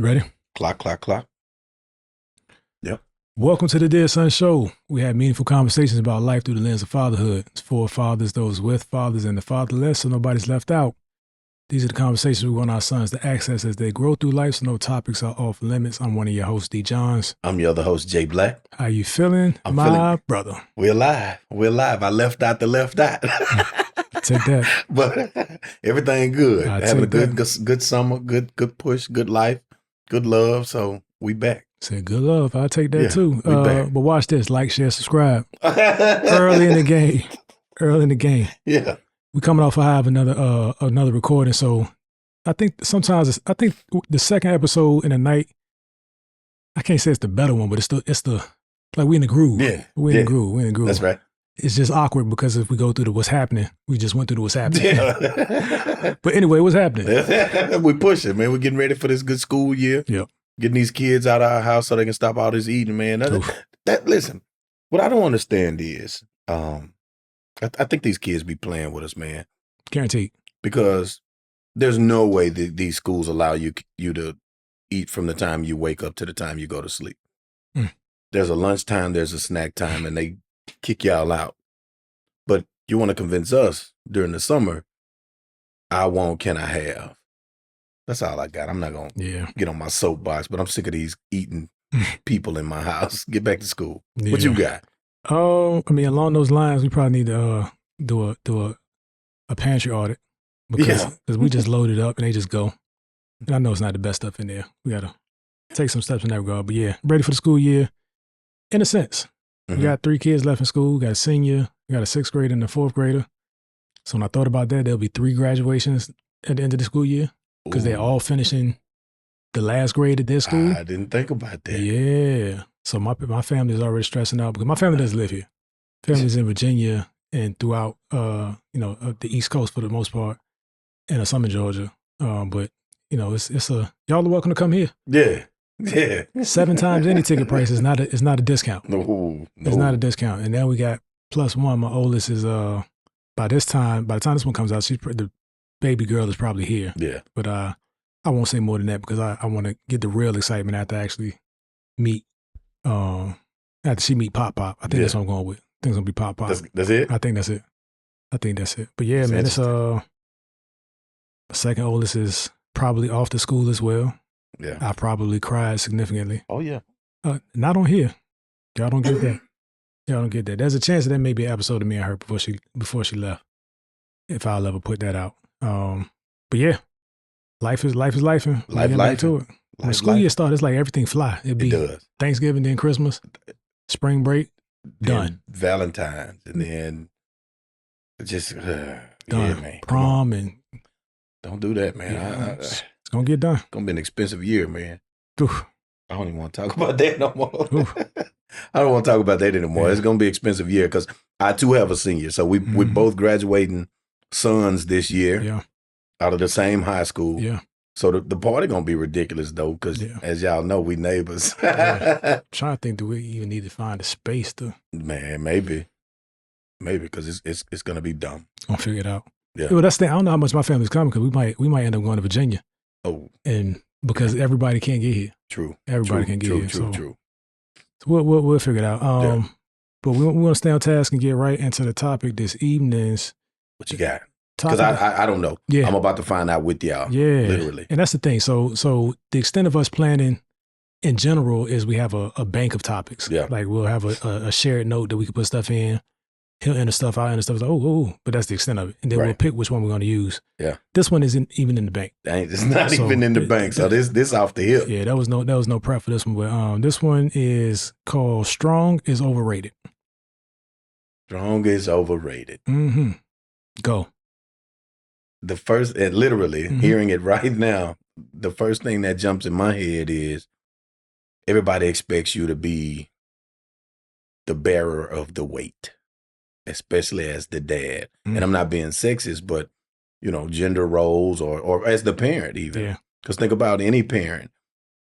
You ready? Clock, clock, clock. Yep. Welcome to the Dear Son Show. We have meaningful conversations about life through the lens of fatherhood. It's for fathers, those with fathers, and the fatherless, so nobody's left out. These are the conversations we want our sons to access as they grow through life, so no topics are off limits. I'm one of your hosts, D. Johns. I'm your other host, Jay Black. How you feeling, I'm my feeling- brother? We're live. We're live. I left out the left out. Take that. But everything good. I Having a take good summer, good push, good life, good love. So we back. Say good love. I'll take that too. we back. But watch this. Like, share, subscribe. Early in the game. Early in the game. Yeah. We coming off a high of another recording, so I think sometimes I think the second episode in the night, I can't say it's the better one, but it's the like we in the groove. Yeah. We're in the groove. We're in the groove. That's right. It's just awkward because if we go through the what's happening, we just went through the what's happening. Yeah. But anyway, what's happening? We pushing, man. We're getting ready for this good school year. Yep. Getting these kids out of our house so they can stop all this eating, man. Listen, what I don't understand is, I think these kids be playing with us, man. Guaranteed. Because there's no way that these schools allow you to eat from the time you wake up to the time you go to sleep. Mm. There's a lunchtime, there's a snack time, and they kick y'all out. But you want to convince us during the summer, I want, can I have? That's all I got. I'm not going to get on my soapbox, but I'm sick of these eating people in my house. Get back to school. Yeah. What you got? Oh, I mean, along those lines, we probably need to do a pantry audit because we just load it up and they just go. And I know it's not the best stuff in there. We got to take some steps in that regard. But yeah, ready for the school year in a sense. We got 3 kids left in school. We got a senior, we got a 6th grader and a 4th grader. So when I thought about that, there'll be 3 graduations at the end of the school year because they're all finishing the last grade at their school. I didn't think about that. Yeah. So my family is already stressing out because my family doesn't live here. Family's in Virginia and throughout, the East Coast for the most part, and some in Georgia. But it's y'all are welcome to come here. Yeah. Yeah. 7 times any ticket price is not a discount. No. It's not a discount. And then we got +1. My oldest is by the time this one comes out, the baby girl is probably here. Yeah. But I won't say more than that because I want to get the real excitement after I actually meet after she meet Pop. I think that's what I'm going with. I think it's gonna be Pop. That's it? I think that's it. But yeah, man, it's the second oldest is probably off to school as well. Yeah. I probably cried significantly. Oh yeah. Not on here. Y'all don't get that. Y'all don't get that. There's a chance that may be an episode of me and her before she left. If I'll ever put that out. But yeah, life is life. Life to it. When the school year starts, it's like everything fly. It does. Thanksgiving, then Christmas, spring break, done. Valentine's, and then just done. Yeah, man. Prom and don't do that, man. Yeah, it's gonna get done. It's gonna be an expensive year, man. Oof. I don't even want to talk about that no more. Oof. I don't want to talk about that anymore. Yeah. It's gonna be an expensive year because I too have a senior, so we're both graduating sons this year. Yeah. Out of the same high school. Yeah. So the party gonna be ridiculous though, because as y'all know, we neighbors. I'm trying to think, do we even need to find a space to? Man, maybe because it's gonna be dumb. Gonna figure it out. Yeah. Well, that's the thing. I don't know how much my family's coming because we might end up going to Virginia. Oh. And because everybody can't get here. True. Everybody can get here. True. So we'll figure it out. But we want to stay on task and get right into the topic this evening's. What you got? Because I don't know. Yeah. I'm about to find out with y'all. Yeah. Literally. And that's the thing. So the extent of us planning in general is we have a bank of topics. Yeah. Like we'll have a shared note that we can put stuff in. He'll enter stuff out, enter stuff. Like, but that's the extent of it. And then we'll pick which one we're going to use. Yeah. This one isn't even in the bank. It's not even in the bank. So this off the hip. Yeah, there was no prep for this one. But this one is called Strong is Overrated. Strong is overrated. Mm-hmm. Go. The first, and literally hearing it right now, the first thing that jumps in my head is everybody expects you to be the bearer of the weight, especially as the dad. And I'm not being sexist, but gender roles or as the parent even. Yeah. Because think about any parent.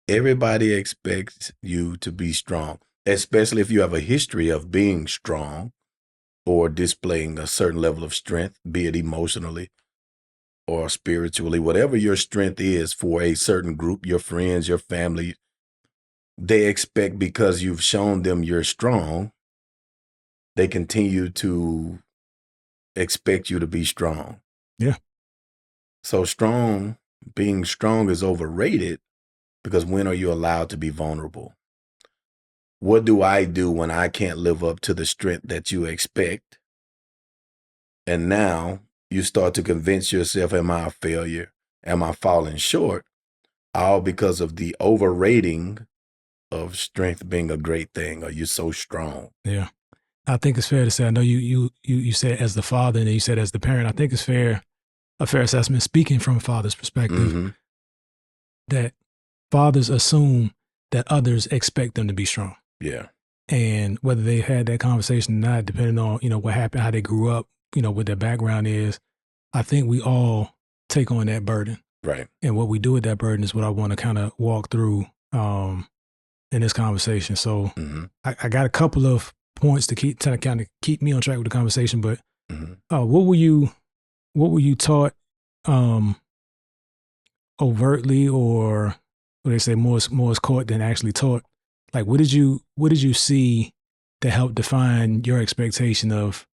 Everybody expects you to be strong, especially if you have a history of being strong or displaying a certain level of strength, be it emotionally or spiritually, whatever your strength is for a certain group, your friends, your family, they expect because you've shown them you're strong, they continue to expect you to be strong. Yeah. So being strong is overrated because when are you allowed to be vulnerable? What do I do when I can't live up to the strength that you expect? And now you start to convince yourself, am I a failure? Am I falling short? All because of the overrating of strength being a great thing. Or you're so strong. Yeah. I think it's fair to say, I know you said as the father and then you said as the parent, I think it's a fair assessment, speaking from a father's perspective, that fathers assume that others expect them to be strong. Yeah. And whether they had that conversation or not, depending on, what happened, how they grew up, what their background is, I think we all take on that burden. Right. And what we do with that burden is what I want to kind of walk through in this conversation. So I got a couple of points to kind of keep me on track with the conversation. But what were you taught overtly, or what they say, more is caught than actually taught? Like, what did you see that helped define your expectation of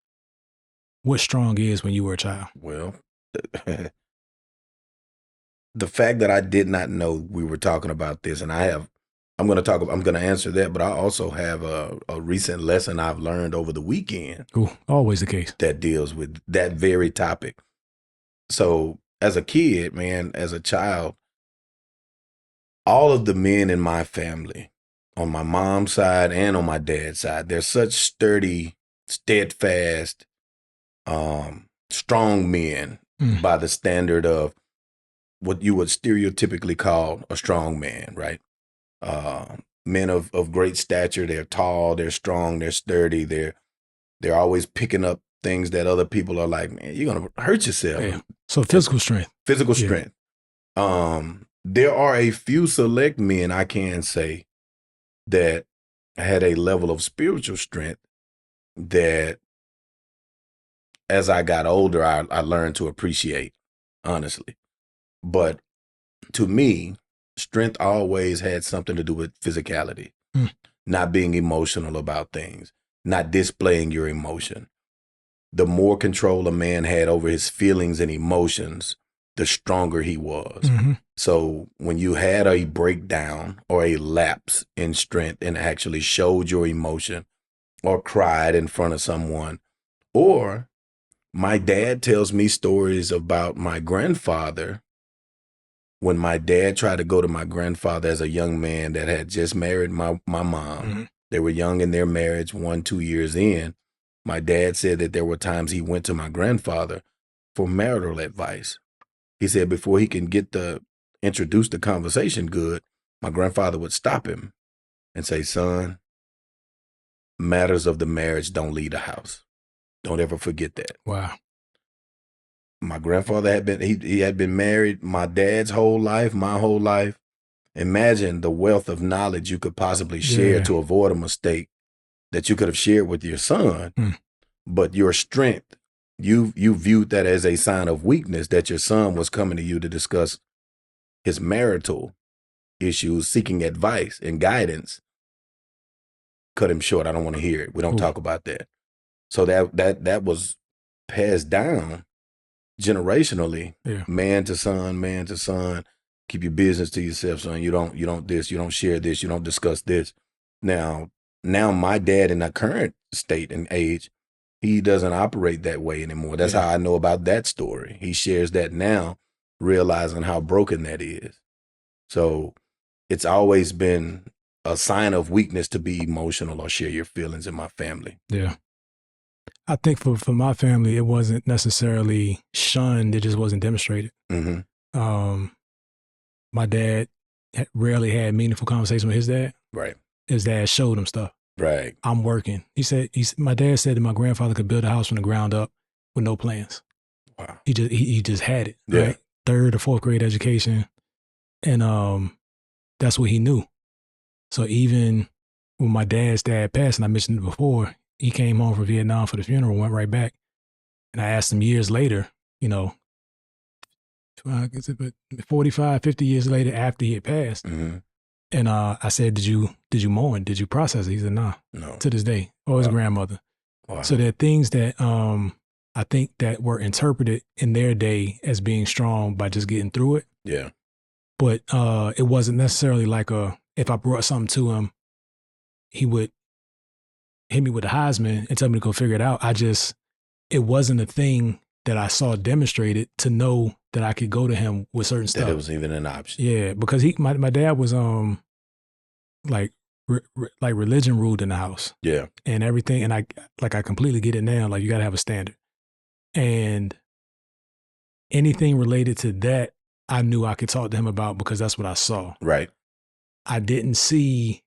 what strong is when you were a child? Well, the fact that I did not know we were talking about this, and I'm going to answer that, but I also have a recent lesson I've learned over the weekend. Ooh, always the case. That deals with that very topic. So as a kid, man, as a child, all of the men in my family, on my mom's side and on my dad's side, they're such sturdy, steadfast, strong men by the standard of what you would stereotypically call a strong man, right? Men of great stature. They're tall, they're strong, they're sturdy. They're always picking up things that other people are like, man, you're gonna hurt yourself. Yeah. So physical strength. Physical strength. There are a few select men, I can say, that had a level of spiritual strength that as I got older, I learned to appreciate, honestly. But to me, strength always had something to do with physicality, not being emotional about things, not displaying your emotion. The more control a man had over his feelings and emotions, the stronger he was. So when you had a breakdown or a lapse in strength and actually showed your emotion or cried in front of someone, or my dad tells me stories about my grandfather. When my dad tried to go to my grandfather as a young man that had just married my mom, they were young in their marriage, 1-2 years in. My dad said that there were times he went to my grandfather for marital advice. He said before he can introduce the conversation good, my grandfather would stop him and say, son, matters of the marriage don't leave the house. Don't ever forget that. Wow. My grandfather he had been married my dad's whole life, my whole life. Imagine the wealth of knowledge you could possibly share to avoid a mistake that you could have shared with your son. But your strength, you viewed that as a sign of weakness, that your son was coming to you to discuss his marital issues, seeking advice and guidance. Cut him short. I don't want to hear it. We don't talk about that. So that was passed down generationally, man to son. Keep your business to yourself, son. You don't this, you don't share this, you don't discuss this. Now my dad in the current state and age, he doesn't operate that way anymore. That's how I know about that story. He shares that now, realizing how broken that is. So it's always been a sign of weakness to be emotional or share your feelings in my family. Yeah. I think for my family, it wasn't necessarily shunned. It just wasn't demonstrated. My dad rarely had meaningful conversations with his dad. Right. His dad showed him stuff. Right. I'm working. My dad said that my grandfather could build a house from the ground up with no plans. Wow. He just had it. Yeah. Right? 3rd or 4th grade education. And that's what he knew. So even when my dad's dad passed, and I mentioned it before, he came home from Vietnam for the funeral, went right back. And I asked him years later, Is it, but 45, 50 years later after he had passed. Mm-hmm. And I said, did you mourn? Did you process it? He said, no. To this day. Or his grandmother. Wow. So there are things that I think that were interpreted in their day as being strong by just getting through it. Yeah. But it wasn't necessarily like if I brought something to him, he would hit me with a Heisman and tell me to go figure it out. It wasn't a thing that I saw demonstrated to know that I could go to him with certain stuff. That it was even an option. Yeah, because my dad was like religion ruled in the house. Yeah. And everything, and I completely get it now. Like, you got to have a standard. And anything related to that, I knew I could talk to him about because that's what I saw. Right. I didn't see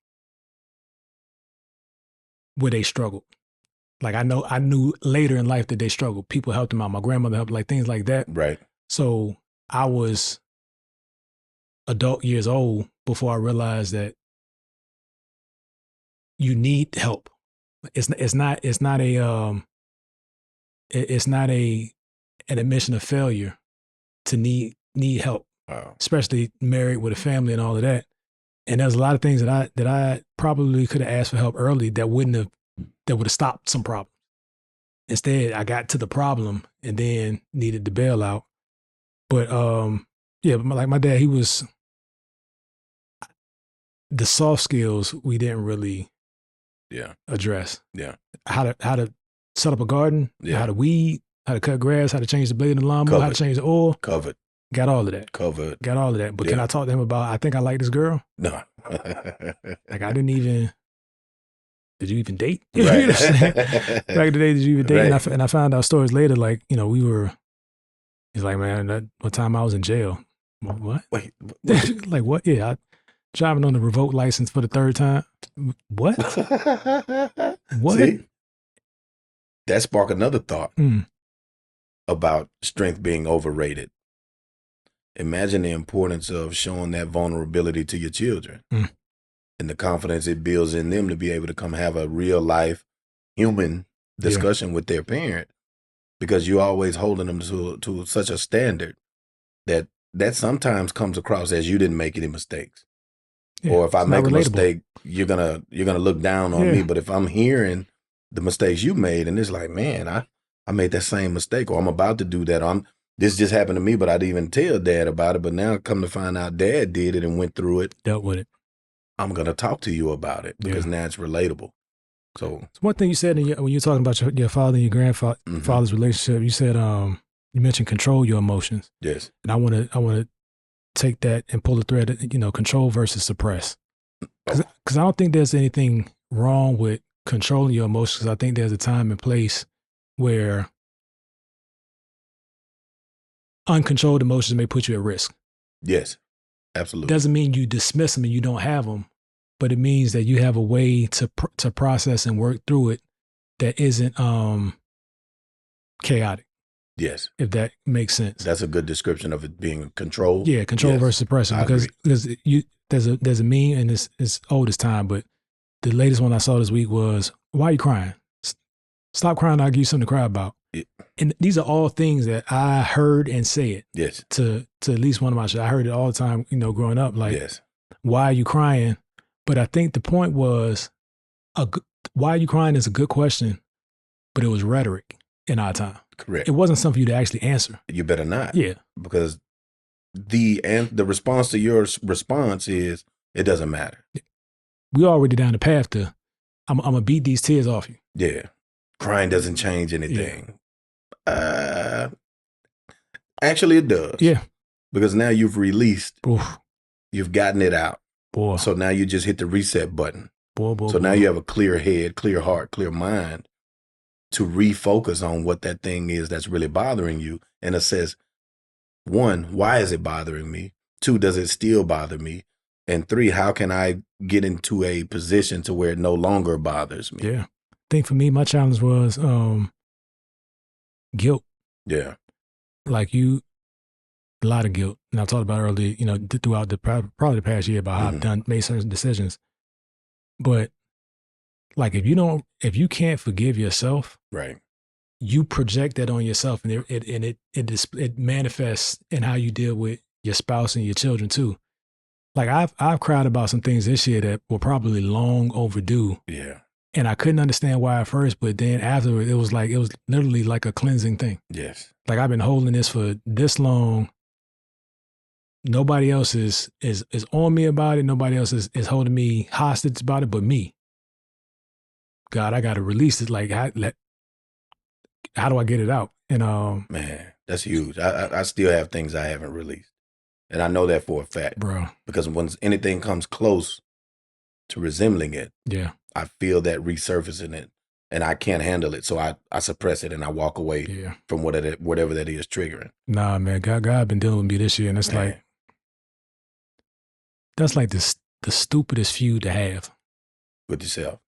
where they struggled. Like, I knew later in life that they struggled. People helped them out. My grandmother helped, like things like that. Right. So I was adult years old before I realized that you need help. It's not an admission of failure to need help. Wow. Especially married with a family and all of that. And there's a lot of things that I probably could have asked for help early that would have stopped some problems. Instead, I got to the problem and then needed to bail out. But yeah, like my dad, he was the soft skills we didn't really address. Yeah. How to set up a garden, how to weed, how to cut grass, how to change the blade in the lawnmower, how to change the oil. Covered. Got all of that. Covered. Got all of that. But can I talk to him about, I think I like this girl? No. Like, I didn't even, did you even date? Right. You know what I'm saying? Back in the day, did you even date? Right. And I found out stories later, like, he's like, man, one time I was in jail. What? Wait. Like, what? Yeah, driving on the revoked license for the third time. What? What? See? That sparked another thought about strength being overrated. Imagine the importance of showing that vulnerability to your children and the confidence it builds in them to be able to come have a real life human discussion with their parent, because you're always holding them to such a standard that sometimes comes across as you didn't make any mistakes. Yeah, or if I make a mistake, you're gonna look down on me. But if I'm hearing the mistakes you made and it's like, man, I made that same mistake, or I'm about to do that, this just happened to me, but I didn't even tell Dad about it. But now come to find out Dad did it and went through it. Dealt with it. I'm going to talk to you about it because now it's relatable. So one thing you said when you were talking about your father and your grandfather's relationship, you said you mentioned control your emotions. Yes. And I want to take that and pull the thread, control versus suppress. Because I don't think there's anything wrong with controlling your emotions. I think there's a time and place where uncontrolled emotions may put you at risk. Yes, absolutely. Doesn't mean you dismiss them and you don't have them, but it means that you have a way to process and work through it that isn't chaotic. Yes. If that makes sense. That's a good description of it being controlled. Yeah, control versus suppression. Because there's a meme, and it's old as time, but the latest one I saw this week was, why are you crying? Stop crying, I'll give you something to cry about. Yeah. And these are all things that I heard and said. Yes. To at least one of my shows. I heard it all the time, growing up. Like, why are you crying? But I think the point was, why are you crying is a good question, but it was rhetoric in our time. Correct. It wasn't something for you to actually answer. You better not. Yeah. Because the response to your response is, it doesn't matter. We already down the path to, I'm going to beat these tears off you. Yeah. Crying doesn't change anything. Yeah. Actually, it does. Yeah. Because now you've released. Oof. You've gotten it out. Boy. So now you just hit the reset button. Boy, now you have a clear head, clear heart, clear mind to refocus on what that thing is that's really bothering you and assess, 1, why is it bothering me? 2, does it still bother me? And 3, how can I get into a position to where it no longer bothers me? Yeah. I think for me, my challenge was guilt. Yeah. Like a lot of guilt. And I talked about earlier, throughout probably the past year about how I've made certain decisions. But like, if you can't forgive yourself, right, you project that on yourself, and it manifests in how you deal with your spouse and your children too. Like I've cried about some things this year that were probably long overdue. Yeah. And I couldn't understand why at first, but then afterward, it was literally like a cleansing thing. Yes. Like I've been holding this for this long. Nobody else is on me about it. Nobody else is holding me hostage about it, but me. God, I got to release it. Like, how do I get it out? And man, that's huge. I still have things I haven't released, and I know that for a fact, bro. Because when anything comes close to resembling it, yeah, I feel that resurfacing it, and I can't handle it, so I suppress it and I walk away from whatever that is triggering. Nah, man, God been dealing with me this year, and it's like that's like the stupidest feud to have with yourself.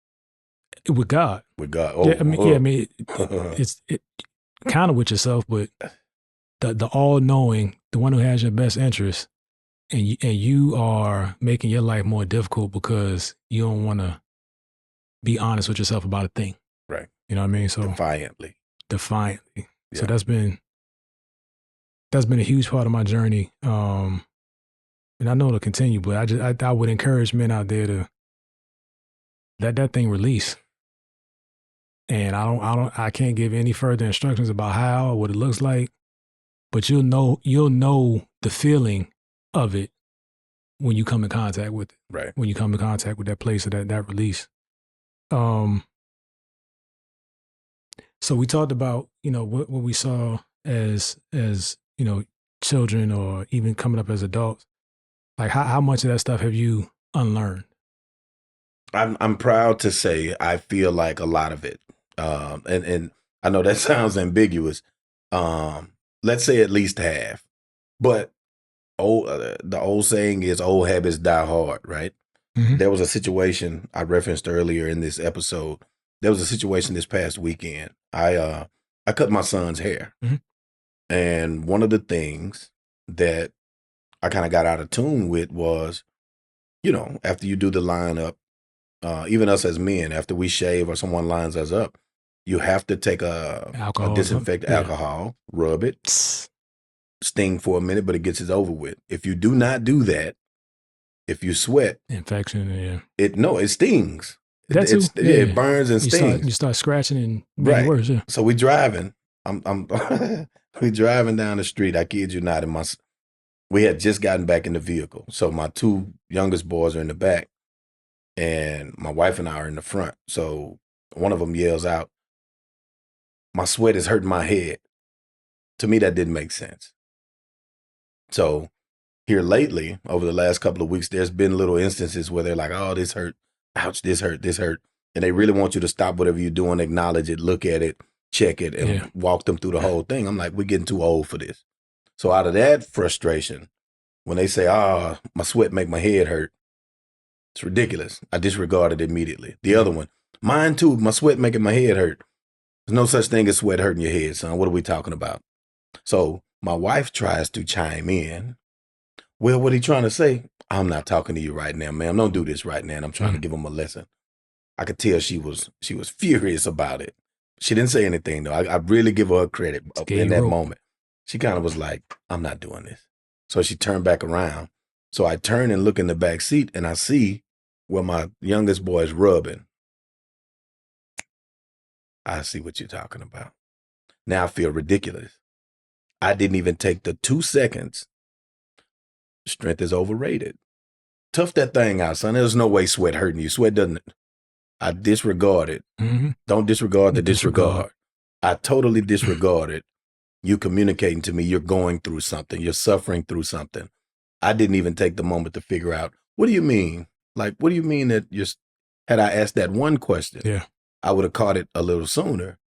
With God. With God. Oh, yeah, I mean, it's kind of with yourself, but the all-knowing, the one who has your best interest, and you are making your life more difficult because you don't want to be honest with yourself about a thing. Right. You know what I mean? So defiantly. Yeah. So that's been a huge part of my journey. And I know it'll continue, but I would encourage men out there to let that thing release. And I can't give any further instructions about how or what it looks like, but you'll know the feeling of it when you come in contact with it. Right. When you come in contact with that place or that release. So we talked about, what we saw as children or even coming up as adults. Like how much of that stuff have you unlearned? I'm proud to say I feel like a lot of it. And I know that sounds ambiguous. Let's say at least half. But the old saying is old habits die hard, right? Mm-hmm. There was a situation I referenced earlier in this episode. There was a situation this past weekend. I cut my son's hair. Mm-hmm. And one of the things that I kind of got out of tune with was, after you do the lineup, even us as men, after we shave or someone lines us up, you have to take a disinfectant alcohol, rub it, sting for a minute, but it gets it over with. If you do not do that, if you sweat, infection, it stings. That's it burns and stings. You start scratching and making it worse. Yeah. So we driving. We driving down the street. I kid you not. We had just gotten back in the vehicle. So my two youngest boys are in the back, and my wife and I are in the front. So one of them yells out, "My sweat is hurting my head." To me, that didn't make sense. So here lately, over the last couple of weeks, there's been little instances where they're like, "Oh, this hurt. Ouch, this hurt, this hurt." And they really want you to stop whatever you're doing, acknowledge it, look at it, check it, and walk them through the whole thing. I'm like, we're getting too old for this. So out of that frustration, when they say, my sweat make my head hurt, it's ridiculous. I disregard it immediately. The other one, mine too, my sweat making my head hurt. There's no such thing as sweat hurting your head, son. What are we talking about? So my wife tries to chime in. Well, what are you trying to say? I'm not talking to you right now, ma'am. Don't do this right now. And I'm trying to give him a lesson. I could tell she was furious about it. She didn't say anything though. I really give her credit in that moment. She kind of was like, I'm not doing this. So she turned back around. So I turn and look in the back seat and I see where my youngest boy is rubbing. I see what you're talking about. Now I feel ridiculous. I didn't even take the 2 seconds. Strength is overrated. Tough that thing out, son. There's no way sweat hurting you. Sweat doesn't. I disregard it. Mm-hmm. Don't disregard the disregard. I totally disregarded you communicating to me you're going through something. You're suffering through something. I didn't even take the moment to figure out, what do you mean? Like, what do you mean that had I asked that one question, I would have caught it a little sooner.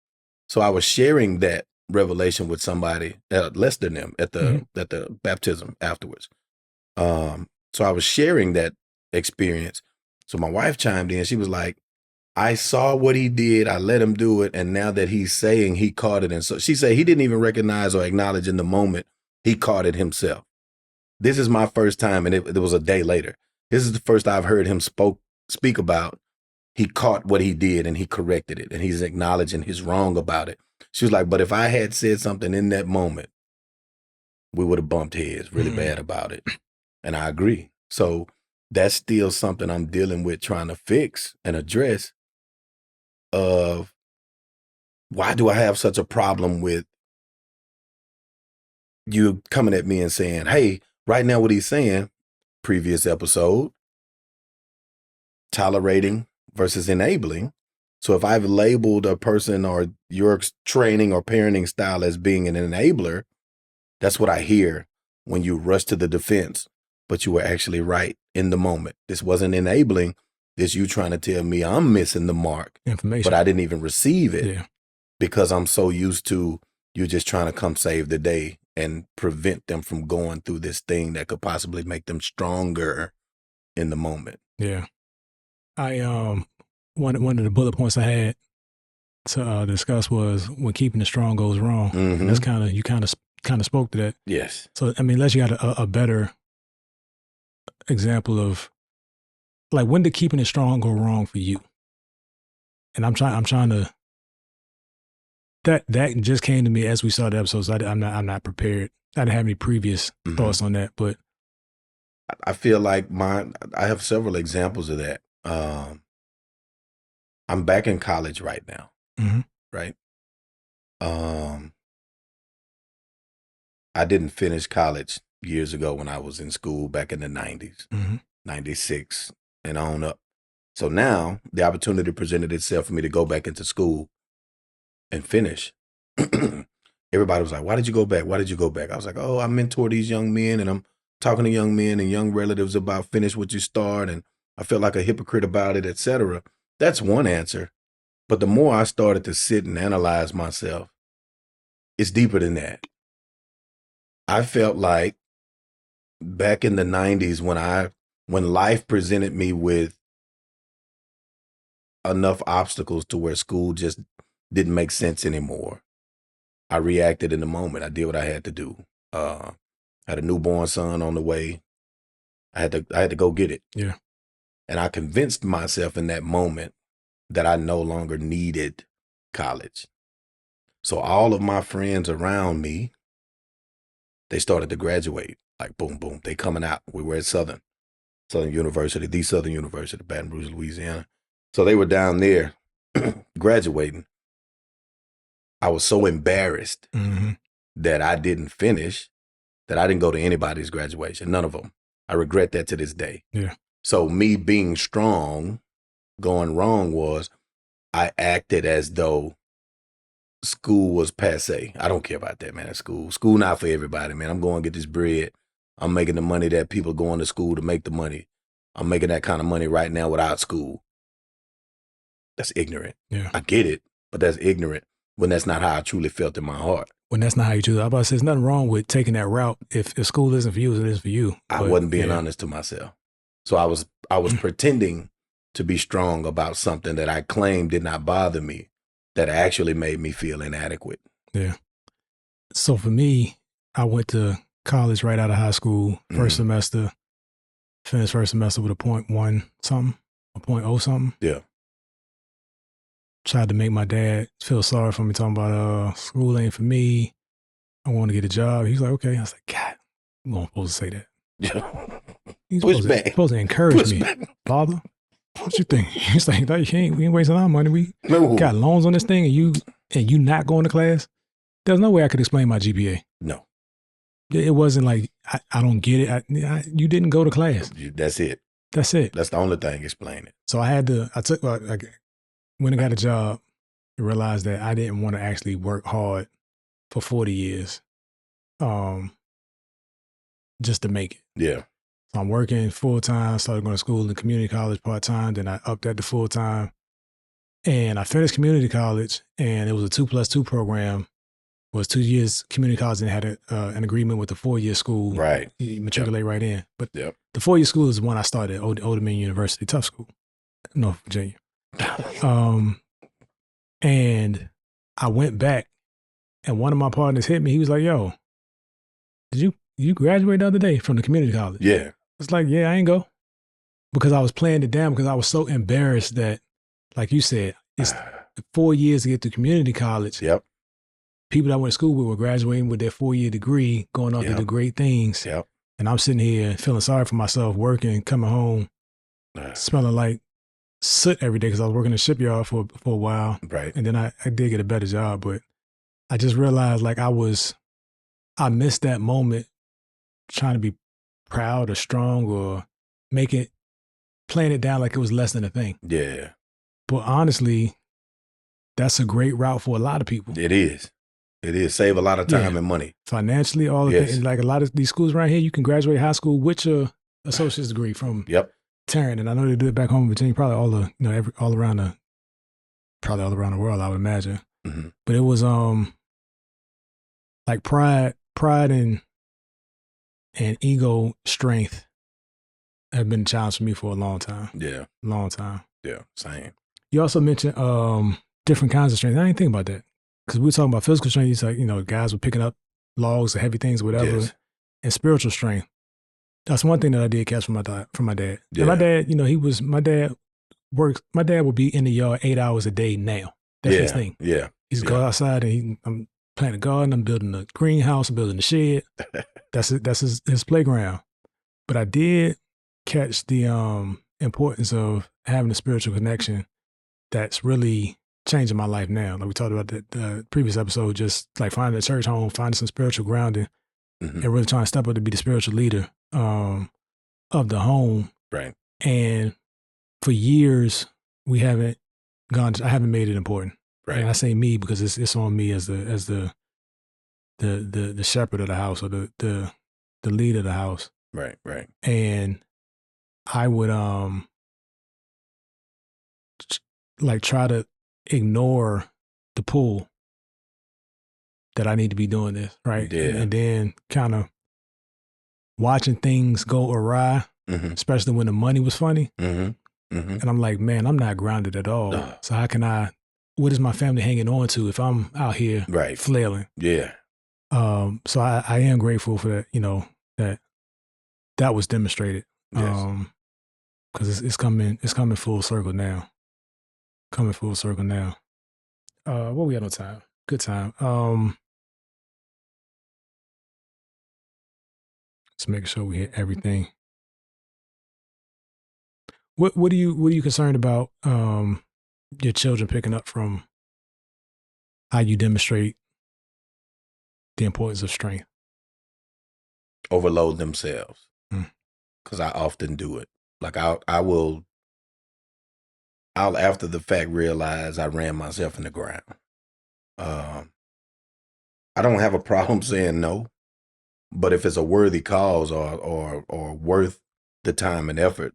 So I was sharing that revelation with somebody less than them at the baptism afterwards. So I was sharing that experience. So my wife chimed in. She was like, I saw what he did. I let him do it. And now that he's saying he caught it. And so she said he didn't even recognize or acknowledge in the moment he caught it himself. This is my first time. And it was a day later. This is the first I've heard him speak about he caught what he did and he corrected it. And he's acknowledging his wrong about it. She was like, but if I had said something in that moment, we would have bumped heads really bad about it. And I agree. So that's still something I'm dealing with, trying to fix and address of why do I have such a problem with you coming at me and saying, hey, right now what he's saying, previous episode, tolerating versus enabling. So if I've labeled a person or your training or parenting style as being an enabler, that's what I hear when you rush to the defense, but you were actually right in the moment. This wasn't enabling. This you trying to tell me I'm missing the mark, information, but I didn't even receive it. Yeah. Because I'm so used to you just trying to come save the day and prevent them from going through this thing that could possibly make them stronger in the moment. Yeah. I one of the bullet points I had to discuss was when keeping it strong goes wrong. Mhm. And that's you kind of spoke to that. Yes. So I mean, unless you got a better example of like when did keeping it strong go wrong for you? And I'm trying to. That just came to me as we saw the episode. So I'm not prepared. I didn't have any previous thoughts on that, but I feel like I have several examples of that. I'm back in college right now, right? I didn't finish college years ago when I was in school back in the 90s, 96 and on up. So now the opportunity presented itself for me to go back into school and finish. Everybody was like, why did you go back? Why did you go back? I was like, oh, I mentor these young men and I'm talking to young men and young relatives about finish what you start. And I felt like a hypocrite about it, etc. That's one answer. But the more I started to sit and analyze myself, it's deeper than that. I felt like back in the 90s when life presented me with enough obstacles to where school just didn't make sense anymore, I reacted in the moment. I did what I had to do. I had a newborn son on the way. I had to go get it. Yeah. And I convinced myself in that moment that I no longer needed college. So all of my friends around me, they started to graduate. Like boom, boom. They coming out. We were at Southern University, the Southern University, Baton Rouge, Louisiana. So they were down there graduating. I was so embarrassed that I didn't finish, that I didn't go to anybody's graduation, none of them. I regret that to this day. Yeah. So me being strong, going wrong was I acted as though school was passe. I don't care about that, man. School not for everybody, man. I'm going to get this bread. I'm making the money that people going to school to make the money. I'm making that kind of money right now without school. That's ignorant. Yeah. I get it, but that's ignorant when that's not how I truly felt in my heart. When that's not how you choose. I was about to say, there's nothing wrong with taking that route. If school isn't for you, it is for you. I wasn't being honest to myself. So I was pretending to be strong about something that I claimed did not bother me, that actually made me feel inadequate. Yeah. So for me, I went to college right out of high school, first semester, finished first semester with a 0.1 something, a 0.0 something. Yeah. Tried to make my dad feel sorry for me, talking about school ain't for me. I want to get a job. He's like, okay. I was like, God, I'm not supposed to say that. Yeah. He's supposed to encourage me. Father, what you think? He's like, we ain't wasting our money. We got loans on this thing and you not going to class. There's no way I could explain my GPA. No. It wasn't like, I don't get it. You didn't go to class. That's it. That's it. That's the only thing explaining it. So when I got a job, I realized that I didn't want to actually work hard for 40 years just to make it. Yeah. So I'm working full-time, started going to school in community college part-time, then I upped that to full-time. And I finished community college, and it was a 2+2 program. It was 2 years community college and had an agreement with the 4-year school. Right. You matriculate right in. But the 4-year school is the one I started at Old Dominion University, tough school, North Virginia. And I went back, and one of my partners hit me. He was like, yo, did you graduate the other day from the community college? Yeah. It's like, yeah, I ain't go. Because I was playing it down because I was so embarrassed that, like you said, it's 4 years to get to community college. Yep. people that I went to school with were graduating with their 4-year degree, going off to do great things. Yep. And I'm sitting here feeling sorry for myself, working, coming home, smelling like soot every day because I was working in the shipyard for a while. Right. And then I did get a better job, but I just realized like I missed that moment trying to be proud or strong or playing it down like it was less than a thing. Yeah. But honestly, that's a great route for a lot of people. It is. It is. Save a lot of time and money. Financially, all of it. And like a lot of these schools around here, you can graduate high school with your associate's degree from Tarrant. And I know they do it back home in Virginia, probably all around the world, I would imagine. Mm-hmm. But it was like pride and ego strength have been a challenge for me for a long time. Yeah. Long time. Yeah. Same. You also mentioned different kinds of strength. I didn't think about that. Because we were talking about physical strength. It's like, guys were picking up logs or heavy things or whatever. Yes. And spiritual strength. That's one thing that I did catch from my dad. Yeah. And my dad, my dad would be in the yard 8 hours a day now. That's his thing. Yeah. He's go outside and I'm planting a garden, I'm building a greenhouse, I'm building a shed. That's his playground. But I did catch the importance of having a spiritual connection that's really changing my life now. Like we talked about the previous episode, just like finding a church home, finding some spiritual grounding, and really trying to step up to be the spiritual leader of the home. Right. And for years, I haven't made it important. Right. And I say me because it's on me as the shepherd of the house or the leader of the house. Right. Right. And I would like try to ignore the pull that I need to be doing this, right? Yeah. And then kind of watching things go awry, especially when the money was funny. And I'm like, man, I'm not grounded at all. So what is my family hanging on to if I'm out here flailing? Yeah. So I am grateful for that, that was demonstrated. Yes. Because it's coming full circle now. What we got on time? Good time. Let's make sure we hit everything. What are you concerned about your children picking up from how you demonstrate the importance of strength? Overload themselves. Because I often do it. Like I'll after the fact realize I ran myself in the ground. I don't have a problem saying no, but if it's a worthy cause or worth the time and effort,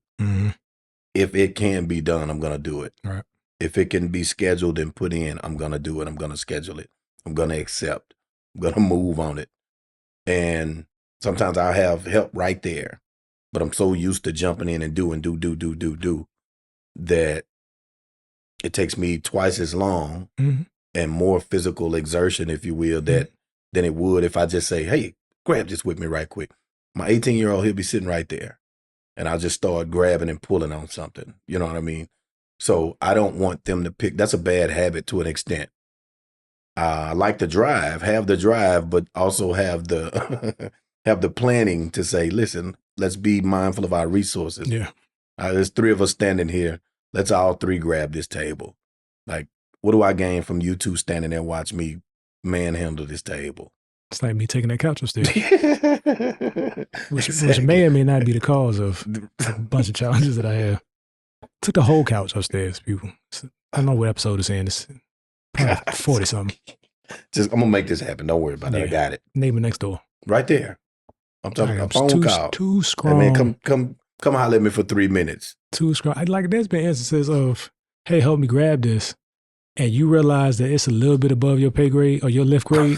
if it can be done, I'm gonna do it. Right. If it can be scheduled and put in, I'm gonna do it. I'm gonna schedule it. I'm gonna accept. I'm gonna move on it. And sometimes I have help right there, but I'm so used to jumping in and do that it takes me twice as long and more physical exertion, if you will, than it would if I just say, hey, grab this with me right quick. My 18-year-old, he'll be sitting right there and I'll just start grabbing and pulling on something. You know what I mean? So I don't want them to pick. That's a bad habit to an extent. I like to have the drive, but also have the have the planning to say, listen, let's be mindful of our resources. Yeah. There's 3 of us standing here. Let's all 3 grab this table. Like, what do I gain from you 2 standing there watch me manhandle this table? It's like me taking that couch upstairs. which may or may not be the cause of a bunch of challenges that I have. Took the whole couch upstairs, people. I don't know what episode it's in. It's probably 40-something. I'm going to make this happen. Don't worry about it. I got it. Neighbor next door. Right there. I'm talking about a phone call. Too strong. Hey man, come holler at me for 3 minutes. Too strong. There's been instances of, hey, help me grab this. And you realize that it's a little bit above your pay grade or your lift grade,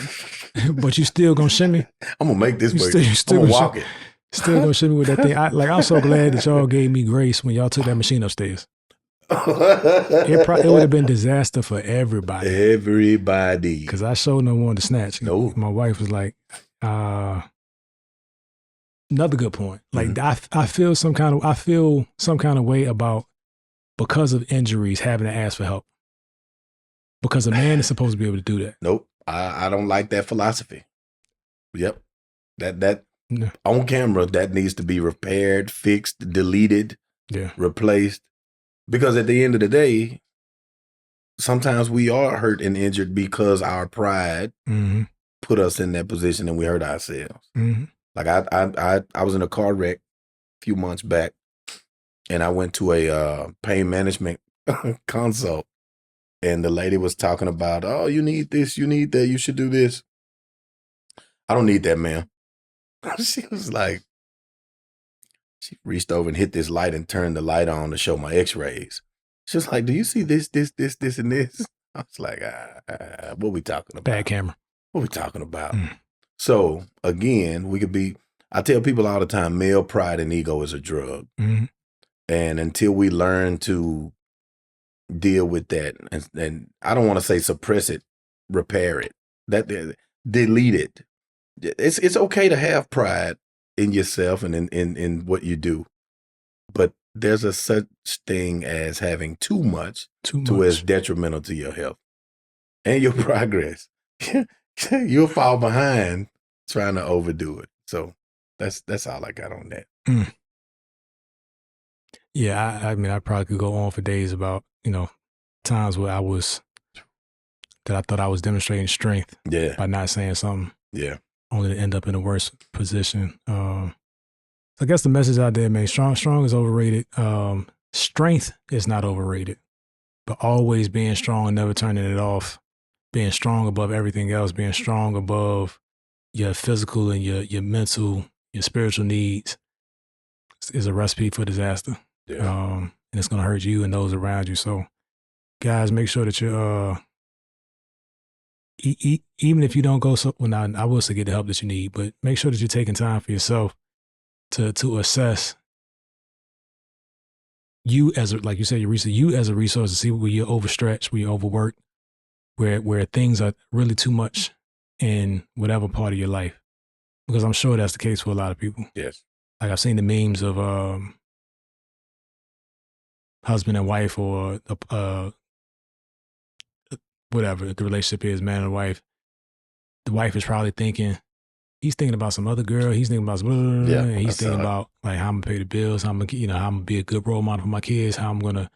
but you still gonna shimmy. I'm gonna make this work. I'm gonna walk it. Still gonna shimmy with that thing. I'm so glad that y'all gave me grace when y'all took that machine upstairs. It would have been disaster for everybody. Everybody. Because I sure no wanted to snatch. No. My wife was like, another good point. Like I feel some kind of way about, because of injuries, having to ask for help. Because a man is supposed to be able to do that. Nope. I don't like that philosophy. Yep. That Yeah. on camera, that needs to be repaired, fixed, deleted, replaced. Because at the end of the day, sometimes we are hurt and injured because our pride put us in that position and we hurt ourselves. Like I was in a car wreck a few months back, and I went to a pain management consult, and the lady was talking about, oh, you need this, you need that, you should do this. I don't need that, ma'am. She was like, she reached over and hit this light and turned the light on to show my x-rays. She was like, do you see this, and this? I was like, what we talking about? Bad camera. What we talking about? So again, I tell people all the time, male pride and ego is a drug. And until we learn to deal with that, and I don't want to say suppress it, repair it, delete it. It's okay to have pride in yourself and in what you do, but there's a such thing as having too much to is detrimental to your health and your progress. You'll fall behind trying to overdo it. So that's all I got on that. Yeah, I mean, I probably could go on for days about, times where that I thought I was demonstrating strength by not saying something. Yeah. Only to end up in a worse position. So I guess the message out there, man, strong is overrated. Strength is not overrated, but always being strong and never turning it off, being strong above everything else, being strong above your physical and your mental, your spiritual needs is a recipe for disaster. Yeah. And it's going to hurt you and those around you. So guys, make sure that you're, even if you don't go I will say get the help that you need, but make sure that you're taking time for yourself to assess you like you said, you as a resource to see where you're overstretched, where you're overworked, where things are really too much in whatever part of your life. Because I'm sure that's the case for a lot of people. Yes. Like I've seen the memes of husband and wife, or whatever the relationship is, man and wife. The wife is probably thinking, he's thinking about some other girl. He's thinking about and he's thinking about like how I'm gonna pay the bills, how I'm gonna, how I'm gonna be a good role model for my kids, how I'm gonna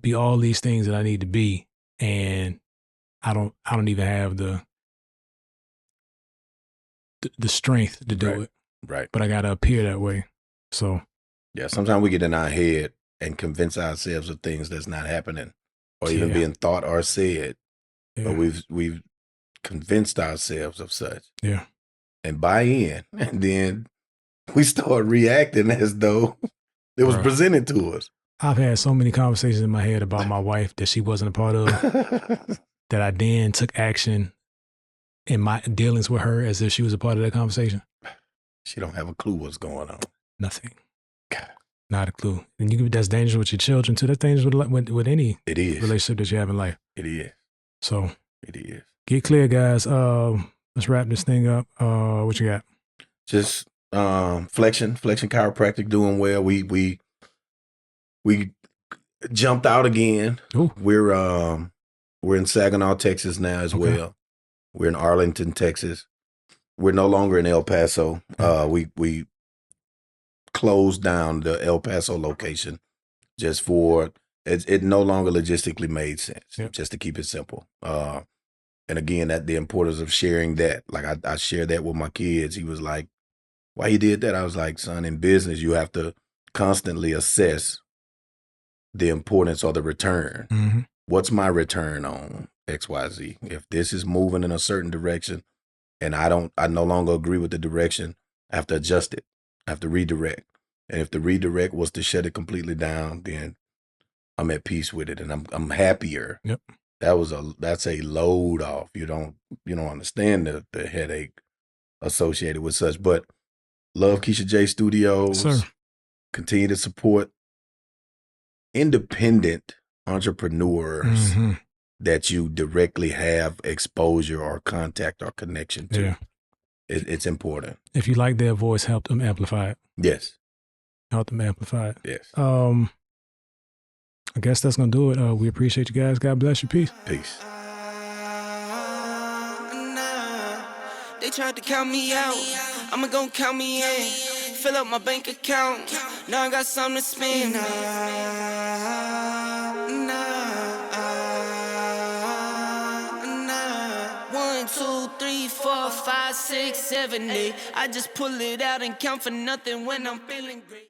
be all these things that I need to be, and I don't even have the strength to do it. Right. But I gotta appear that way. So yeah, sometimes we get in our head and convince ourselves of things that's not happening, or even being thought or said. But we've convinced ourselves of such. Yeah. And buy in. And then we start reacting as though it was presented to us. I've had so many conversations in my head about my wife that she wasn't a part of, that I then took action in my dealings with her as if she was a part of that conversation. She don't have a clue what's going on. Nothing. God. Not a clue. And that's dangerous with your children too. That's dangerous with any relationship that you have in life. It is. So it is. Get clear, guys. Let's wrap this thing up. What you got? Just flexion chiropractic doing well. We jumped out again. Ooh. We're in Saginaw, Texas now as well. We're in Arlington, Texas. We're no longer in El Paso. We closed down the El Paso location just for it no longer logistically made sense. Yep. Just to keep it simple. And again, that the importance of sharing that. Like I shared that with my kids. He was like, why you did that? I was like, son, in business, you have to constantly assess the importance or the return. Mm-hmm. What's my return on XYZ? If this is moving in a certain direction and I no longer agree with the direction, I have to adjust it. I have to redirect. And if the redirect was to shut it completely down, then I'm at peace with it and I'm happier. Yep. That's a load off. You don't understand the headache associated with such. But love Keisha J Studios. Sir. Continue to support independent entrepreneurs that you directly have exposure or contact or connection to. Yeah. It's important. If you like their voice, help them amplify it. Yes. Help them amplify it. Yes. I guess that's going to do it. We appreciate you guys. God bless you. Peace. Peace. They tried to count me out, I'ma gon' count me in. Fill up my bank account, now I got something to spend. Nah. 1, 2, 3, 4, 5, 6, 7, 8. I just pull it out and count for nothing when I'm feeling great.